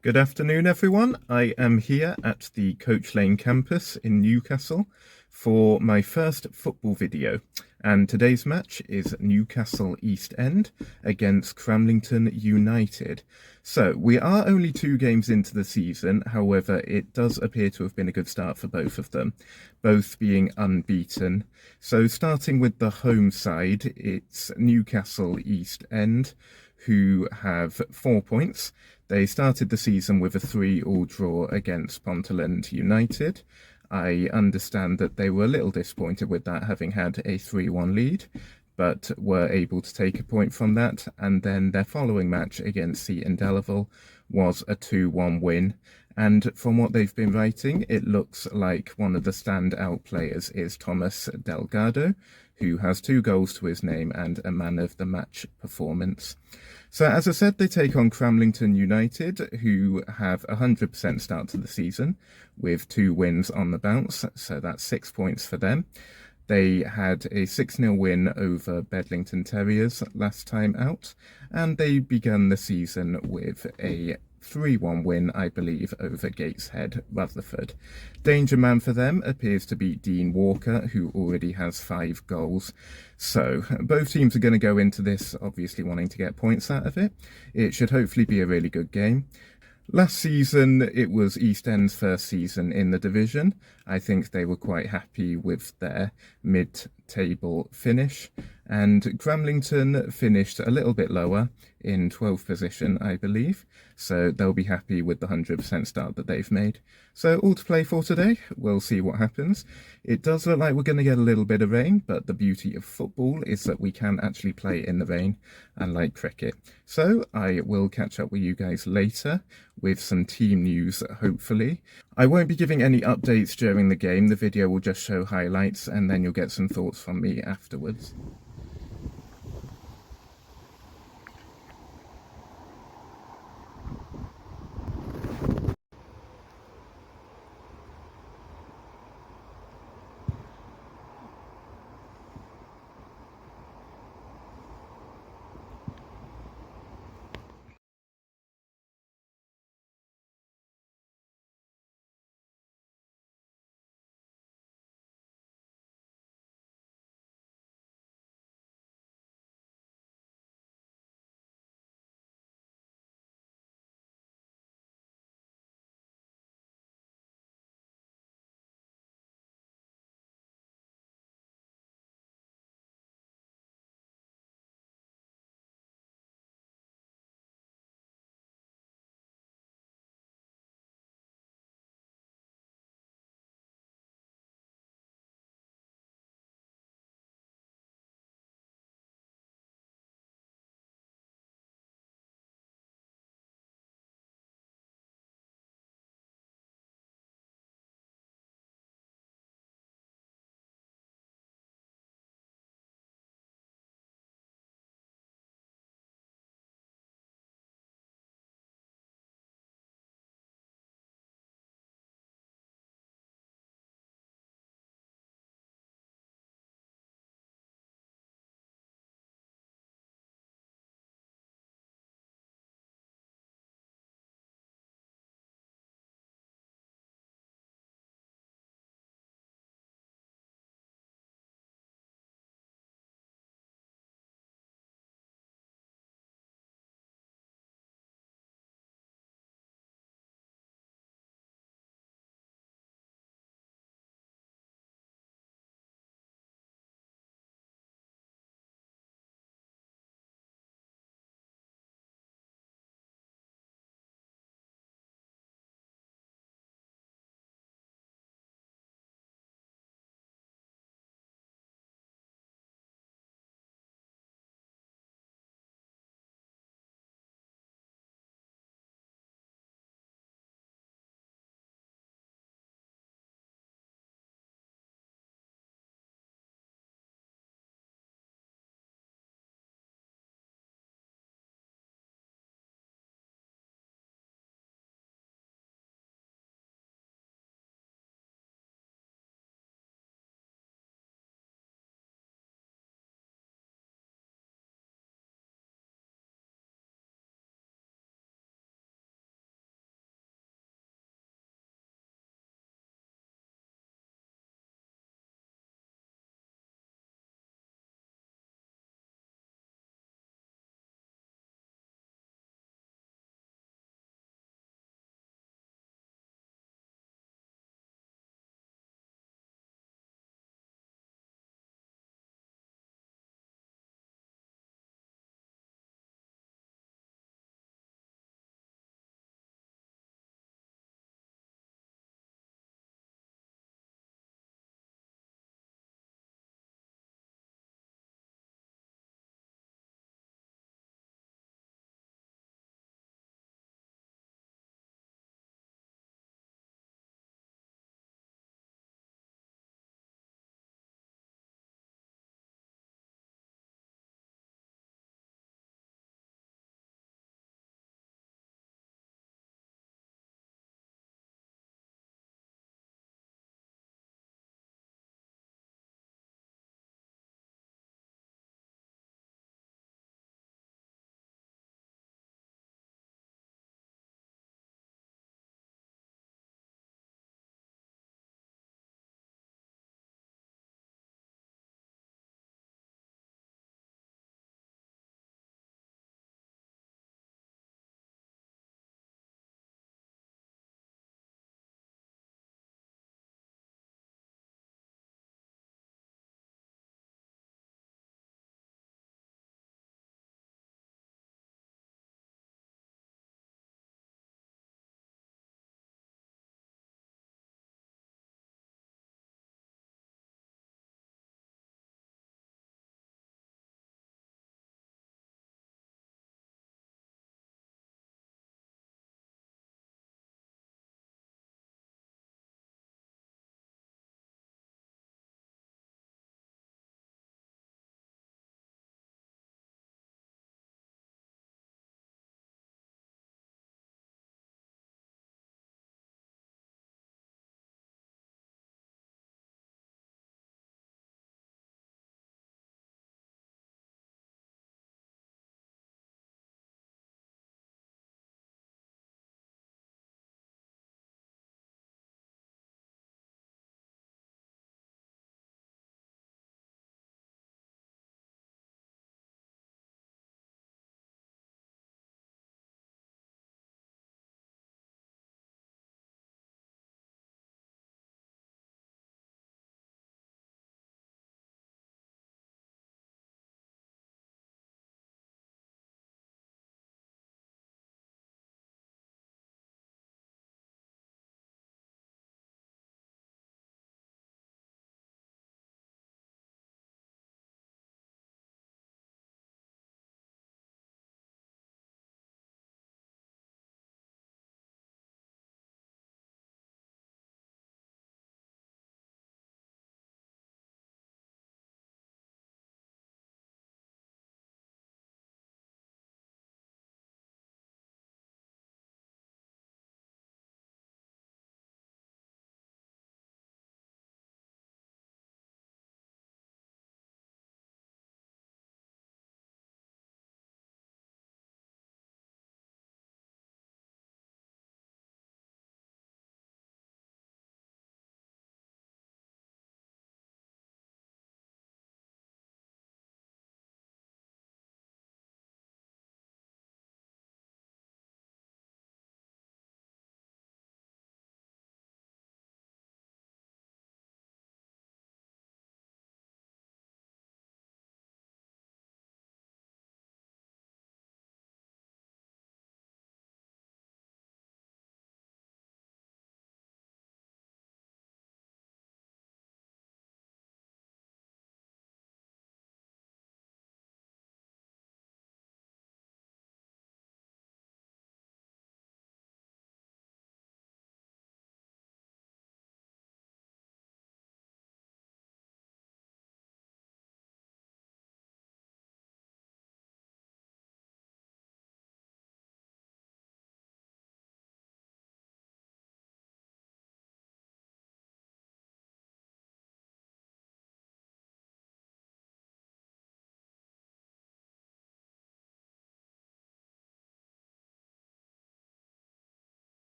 Good afternoon, everyone. I am here at the Coach Lane campus in Newcastle for my first football video. And today's match is Newcastle East End against Cramlington United. So we are only 2 games into the season. However, it does appear to have been a good start for both of them, both being unbeaten. So starting with the home side, it's Newcastle East End, who have 4 points. They started the season with a 3-all draw against Ponteland United. I understand that they were a little disappointed with that, having had a 3-1 lead, but were able to take a point from that. And then their following match against Seton Delaval was a 2-1 win. And from what they've been writing, it looks like one of the standout players is Thomas Delgado, who has 2 goals to his name and a man of the match performance. So as I said, they take on Cramlington United, who have a 100% start to the season with 2 wins on the bounce, so that's 6 points for them. They had a 6-0 win over Bedlington Terriers last time out, and they began the season with a 3-1 win, I believe, over Gateshead Rutherford. Danger man for them appears to be Dean Walker, who already has 5 goals. So both teams are going to go into this obviously wanting to get points out of it. It should hopefully be a really good game. Last season, it was East End's first season in the division. I think they were quite happy with their mid-table finish. And Cramlington finished a little bit lower in 12th position, I believe. So they'll be happy with the 100% start that they've made. So all to play for today. We'll see what happens. It does look like we're going to get a little bit of rain, but the beauty of football is that we can actually play in the rain, unlike cricket. So I will catch up with you guys later with some team news, hopefully. I won't be giving any updates during the game. The video will just show highlights, and then you'll get some thoughts from me afterwards.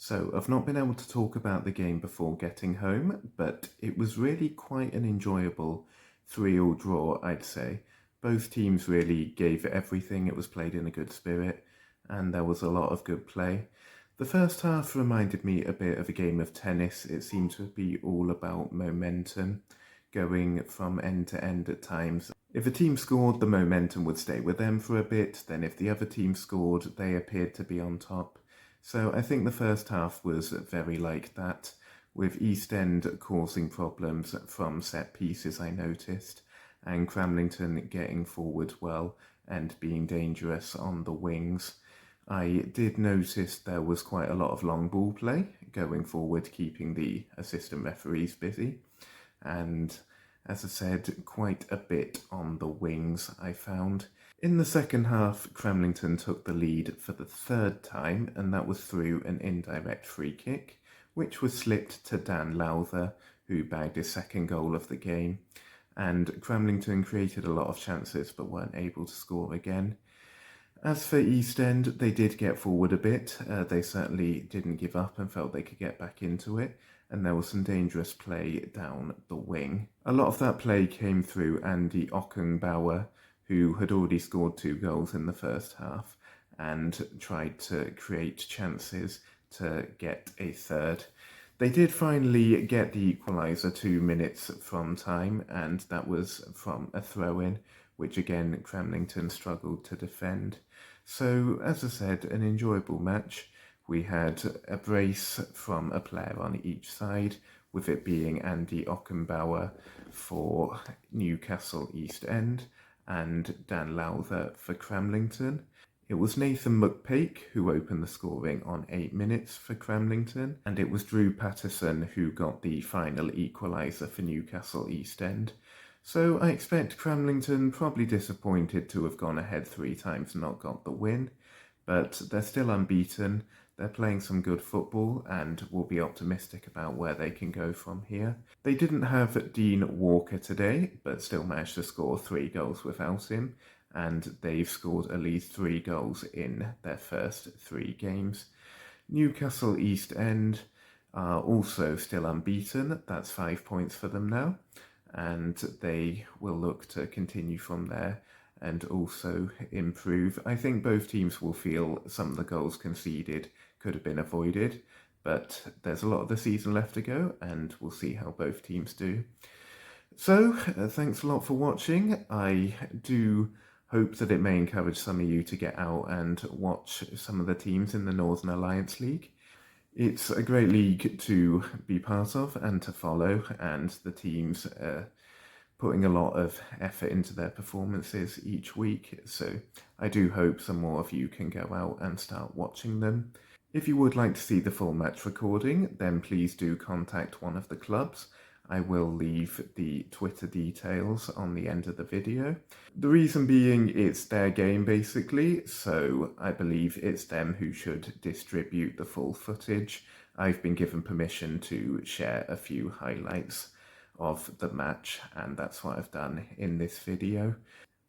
So I've not been able to talk about the game before getting home, but it was really quite an enjoyable 3-3 draw, I'd say. Both teams really gave it everything. It was played in a good spirit, and there was a lot of good play. The first half reminded me a bit of a game of tennis. It seemed to be all about momentum, going from end to end at times. If a team scored, the momentum would stay with them for a bit. Then if the other team scored, they appeared to be on top. So I think the first half was very like that, with East End causing problems from set pieces, I noticed, and Cramlington getting forward well and being dangerous on the wings. I did notice there was quite a lot of long ball play going forward, keeping the assistant referees busy. And as I said, quite a bit on the wings, I found. In the second half, Cramlington took the lead for the third time, and that was through an indirect free kick, which was slipped to Dan Lowther, who bagged his second goal of the game. And Cramlington created a lot of chances but weren't able to score again. As for East End, they did get forward a bit. They certainly didn't give up and felt they could get back into it, and there was some dangerous play down the wing. A lot of that play came through Andy Ockenbauer, who had already scored 2 goals in the first half and tried to create chances to get a third. They did finally get the equaliser 2 minutes from time, and that was from a throw-in, which again Cramlington struggled to defend. So, as I said, an enjoyable match. We had a brace from a player on each side, with it being Andy Ockenbauer for Newcastle East End and Dan Lowther for Cramlington. It was Nathan McPake who opened the scoring on 8 minutes for Cramlington, and it was Drew Patterson who got the final equaliser for Newcastle East End. So I expect Cramlington probably disappointed to have gone ahead 3 times and not got the win, but they're still unbeaten. They're playing some good football and will be optimistic about where they can go from here. They didn't have Dean Walker today, but still managed to score 3 goals without him, and they've scored at least 3 goals in their first 3 games. Newcastle East End are also still unbeaten. That's 5 points for them now, and they will look to continue from there and also improve. I think both teams will feel some of the goals conceded could have been avoided, but there's a lot of the season left to go, and we'll see how both teams do. So, thanks a lot for watching. I do hope that it may encourage some of you to get out and watch some of the teams in the Northern Alliance League. It's a great league to be part of and to follow, and the teams are putting a lot of effort into their performances each week, so I do hope some more of you can go out and start watching them. If you would like to see the full match recording, then please do contact one of the clubs. I will leave the Twitter details on the end of the video. The reason being it's their game basically, so I believe it's them who should distribute the full footage. I've been given permission to share a few highlights of the match, and that's what I've done in this video.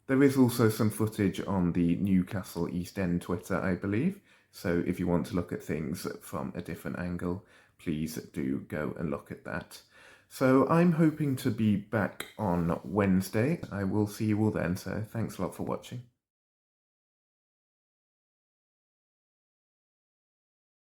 There is also some footage on the Newcastle East End Twitter, I believe, so if you want to look at things from a different angle, please do go and look at that. So I'm hoping to be back on Wednesday. I will see you all then, so thanks a lot for watching.